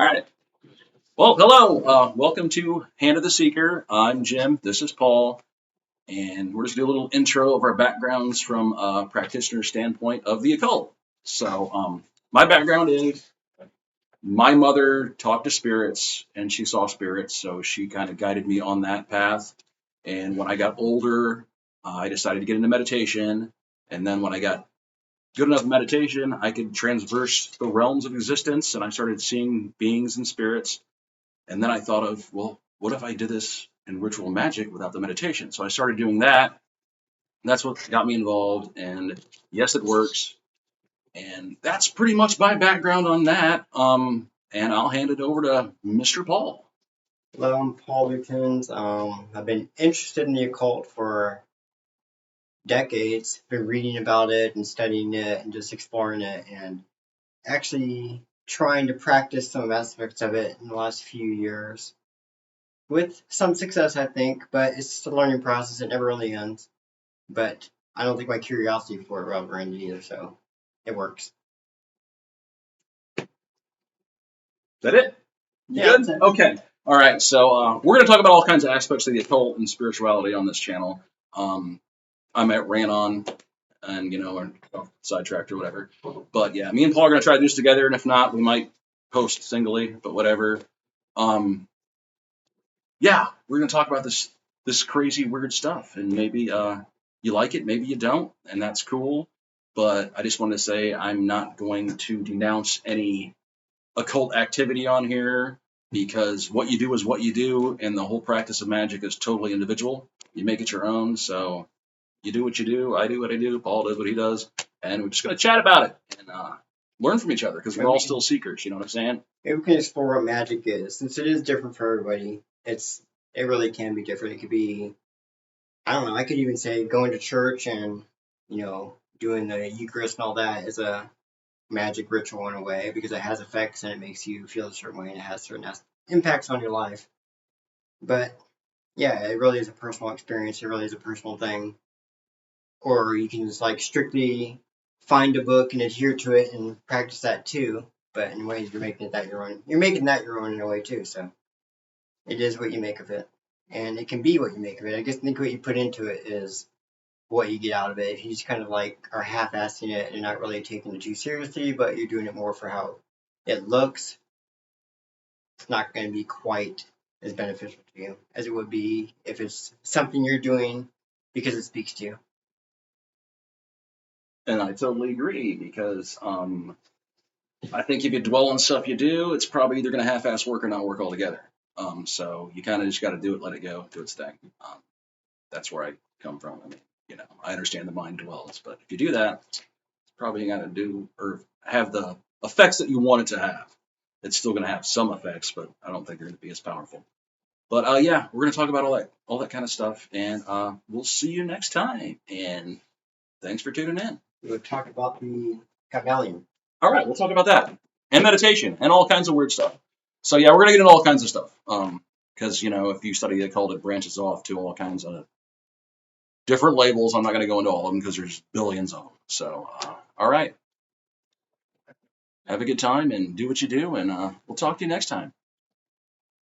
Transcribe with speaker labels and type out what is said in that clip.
Speaker 1: All right. Well, hello. Welcome to Hand of the Seeker. I'm Jim. This is Paul. And we're just going to do a little intro of our backgrounds from a practitioner standpoint of the occult. So, my background is my mother talked to spirits and she saw spirits. So, she kind of guided me on that path. And when I got older, I decided to get into meditation. And then when I got good enough meditation, I could transverse the realms of existence and I started seeing beings and spirits. And then I thought of, well, what if I did this in ritual magic without the meditation? So I started doing that. And that's what got me involved. And yes, it works. And that's pretty much my background on that. And I'll hand it over to Mr. Paul.
Speaker 2: Hello, I'm Paul Lutens. I've been interested in the occult for decades. Been reading about it and studying it and just exploring it and actually trying to practice some aspects of it in the last few years. With some success, I think, but it's just a learning process. It never really ends. But I don't think my curiosity for it will ever end either, so it works.
Speaker 1: Is that it?
Speaker 2: Yeah,
Speaker 1: Good?
Speaker 2: that's it.
Speaker 1: Okay. All right. So we're going to talk about all kinds of aspects of the occult and spirituality on this channel. I might ran on and, or sidetracked or whatever. But yeah, me and Paul are going to try to do this together. And if not, we might post singly, but whatever. Yeah, we're going to talk about this crazy, weird stuff. And maybe you like it, maybe you don't. And that's cool. But I just want to say I'm not going to denounce any occult activity on here because what you do is what you do, and the whole practice of magic is totally individual. You make it your own, so you do what you do, I do what I do, Paul does what he does, and we're just going to chat about it and learn from each other because we're all still seekers, you know what I'm saying?
Speaker 2: Maybe we can explore what magic is, since it is different for everybody. It really can be different. It could be, I don't know, I could even say going to church and, doing the Eucharist and all that is a magic ritual in a way because it has effects and it makes you feel a certain way and it has certain impacts on your life. But yeah, it really is a personal experience. It really is a personal thing. Or you can just strictly find a book and adhere to it and practice that too. But in ways you're making that your own. You're making that your own in a way too. So it is what you make of it, and it can be what you make of it. I guess think what you put into it is what you get out of it. If you just kind of are half-assing it and not really taking it too seriously, but you're doing it more for how it looks, it's not going to be quite as beneficial to you as it would be if it's something you're doing because it speaks to you.
Speaker 1: And I totally agree because I think if you dwell on stuff you do, it's probably either going to half-ass work or not work altogether. So you kind of just got to do it, let it go, do its thing. That's where I come from. I mean, I understand the mind dwells, but if you do that, it's probably going to do or have the effects that you want it to have. It's still going to have some effects, but I don't think they're going to be as powerful. But yeah, we're going to talk about all that kind of stuff, and we'll see you next time. And thanks for tuning in.
Speaker 2: We'll talk about the chameleon.
Speaker 1: All right, we'll talk about that and meditation and all kinds of weird stuff. So yeah, we're going to get into all kinds of stuff. Because if you study the occult, it branches off to all kinds of different labels. I'm not going to go into all of them because there's billions of them. So, all right. Have a good time and do what you do, and we'll talk to you next time.